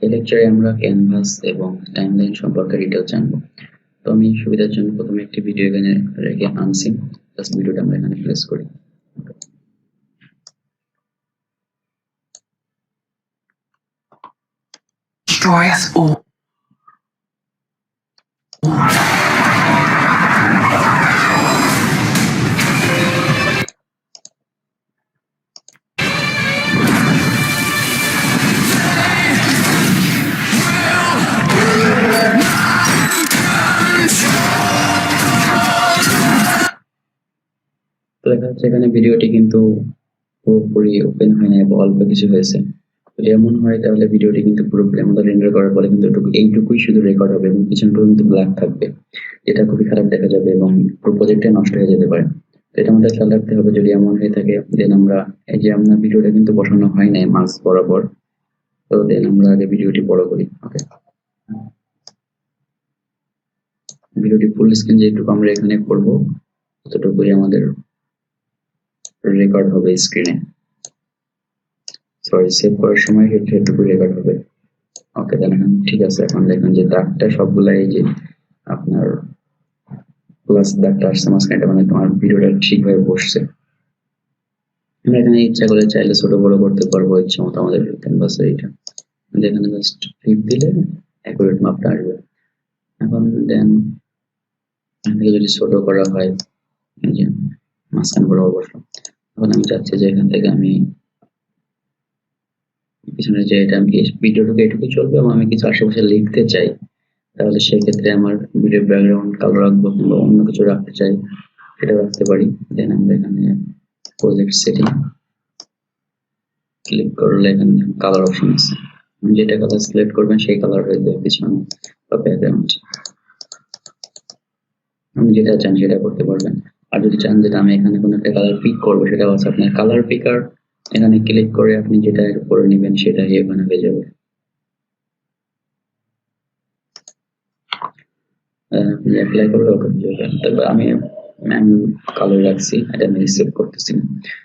এই লেকচারে আমরা ক্যানভাস এবং টাইমলাইন সম্পর্কে ডিটেইল জানবো। তো আমি সুবিধার জন্য প্রথমে একটি ভিডিও এখানে রেখে আনছি, জাস্ট ভিডিওটা আমরা এখানে প্লেস করি। Destroyeth all. তো দেখা যাচ্ছে এখানে ভিডিওটি কিন্তু পুরোপুরি ওপেন হয় না, অল্প কিছু হয়েছে। যদি এমন হয় তাহলে ভিডিওটি কিন্তু পুরোপুরি আমাদের রেন্ডার করার পরে কিন্তু এইটুকুই শুধু রেকর্ড হবে এবং পিছনটুকু কিন্তু ব্ল্যাক থাকবে, যেটা খুবই খারাপ দেখা যাবে এবং পুরো প্রজেক্টটা নষ্ট হয়ে যেতে পারে। তো এটা আমাদের খেয়াল রাখতে হবে। যদি এমন হয়ে থাকে দেন আমরা এই যে আপনার ভিডিওটা কিন্তু বসানো হয় নাই মার্কস বরাবর, তো দেন আমরা আগে ভিডিওটি বড় করি। ওকে, ভিডিওটি ফুল স্ক্রিন যেটুকু আমরা এখানে করব ততটুকুই আমাদের রেকর্ড হবে স্ক্রিনে, সরি সেভ করার সময় সেটুকু রেকর্ড হবে। ওকে, দেখেন ঠিক আছে। এখন দেখুন যে দাগটা সবগুলা এই যে আপনার প্লাস দাগটা আসছে মাঝখানে, মানে তোমার ভিডিওটা ঠিকভাবে বসছে। আমরা এখানে ইচ্ছা করে চাইলে ছোট বড় করতে পারবো ইচ্ছা মতো আমাদের ক্যানভাসে। এটা এখানে জাস্ট ক্লিক দিলে অ্যাকুরেট মাপটা আসবে। এখন দেন এখানে যদি ছোট করা হয়, এই যে মাঝখানে বড় বসলো। এখন আমি চাচ্ছি যে এখান থেকে আমি পিছনে যে এটা আমি ভিডিওটুকু এটুকু চলবে এবং আমি কিছু আশেপাশে লিখতে চাই, তাহলে সেক্ষেত্রে আমার ভিডিও ব্যাকগ্রাউন্ড কালো রাখবো কিংবা অন্য কিছু রাখতে চাই সেটা রাখতে পারি। দেন আমরা এখানে প্রজেক্ট সেটিং ক্লিক করলে এখানে কালার অপশন আছে, যেটা কালার সিলেক্ট করবেন সেই কালার হয়ে যাবে পিছনে বা ব্যাকগ্রাউন্ড। আপনি যেটা চান সেটা করতে পারবেন। আর যদি চান যেটা আমি এখানে কোনো একটা কালার পিক করবো, সেটা হচ্ছে আপনার কালার পিকার, এখানে ক্লিক করে আপনি যেটা করে নেবেন সেটাই এখানে হয়ে যাবে। অ্যাপ্লাই করলে ওকে হয়ে যাবে। তবে আমি কালো রাখছি, এটা আমি সেভ করতেছি না।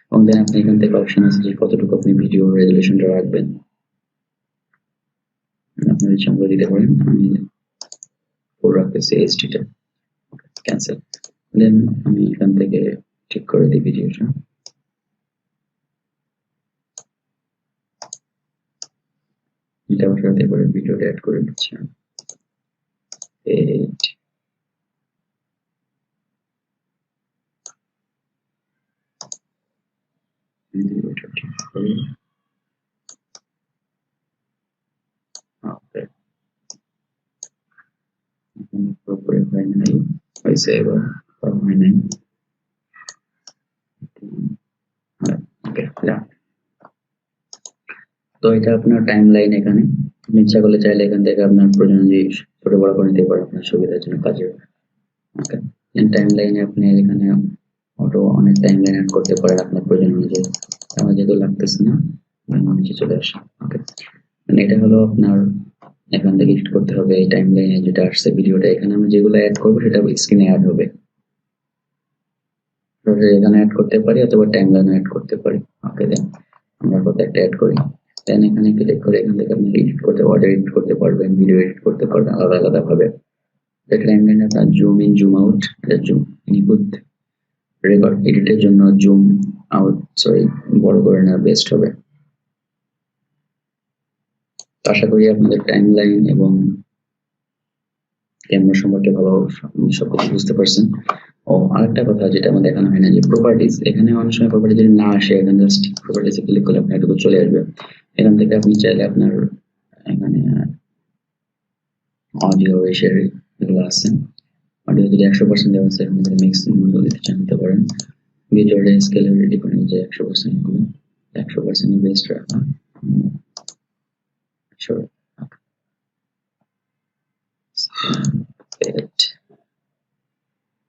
এবং দেন আপনি এখান থেকে অপশন আছে যে কতটুকু আপনি ভিডিও রেজুলেশনটা রাখবেন, আপনার ইচ্ছা মতো দিতে পারেন। আমি 4 রাখতেছি এইচডিটা, ক্যান্সেল। দেন আমি এখান থেকে ঠিক করে দিই ভিডিওটা। এটা বসাতে পারে ভিডিওটা অ্যাড করে দিচ্ছি। ভিডিওটা ঠিক করে ওকে, পুরোপুরি হয় নাই, হয়েছে এবার হয় নাই। ওকে, তো এটা আপনার টাইম লাইন। এখানে আপনি ইচ্ছা করলে চাইলে এখান থেকে আপনার প্রয়োজন অনুযায়ী ছোট বড় করে নিতে পারেন আপনার সুবিধার জন্য কাজে। ওকে, টাইম লাইনে আপনি এখানে অটো অনেক টাইম লাইন অ্যাড করতে পারেন আপনার প্রয়োজন অনুযায়ী। আমার যেহেতু লাগতেছে না নিচে চলে আসে। ওকে, এটা হলো আপনার এখান থেকে এডিট করতে হবে এই টাইম লাইনে যেটা আসছে ভিডিওটা। এখানে আমি যেগুলো অ্যাড করবো সেটা স্ক্রিনে অ্যাড হবে, এখানে অ্যাড করতে পারি অথবা টাইম লাইনে অ্যাড করতে পারি। ওকে, দেন আমরা প্রত্যেকটা অ্যাড করি। দেন এখানে ক্লিক করে এখান থেকে আপনি এডিট করতে অর্ডার এডিট করতে পারবেন, ভিডিও এডিট করতে পারবেন আলাদা আলাদা ভাবে। টাইম লাইনে আপনার জুম ইন জুম আউট, এটা জুম নিখুঁত রেকর্ড এডিটের জন্য জুম আউট বড় করে নেওয়া বেস্ট হবে। আশা করি আপনাদের টাইম লাইন এবং ক্যামেরা সম্পর্কে ভালো সবকিছু বুঝতে পারছেন। ও আরেকটা কথা যেটা আমার দেখানো হয় না, যে প্রপার্টিজ, এখানে অনেক সময় প্রপার্টি যদি না আসে, এখানে জাস্ট প্রপার্টিজে ক্লিক করলে আপনার এটুকু চলে আসবে। এখান থেকে আপনি চাইলে আপনার এখানে অডিও রেশিও এগুলো আছে, অডিও যদি 100% দেওয়া আছে এখান থেকে ম্যাক্সিমাম মূল্য দিতে চাইতে পারেন। ভিডিও স্কেলের ডিপেন্ড যে 100% এগুলো 100% বেস্ট রাখা। Sure.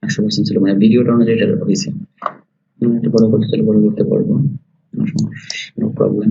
100% ছিল, মানে ভিডিওটা অনুযায়ী এটা হয়েছে। একটু বড় করতে চাইলে বড় করতে পারবো, নো প্রবলেম।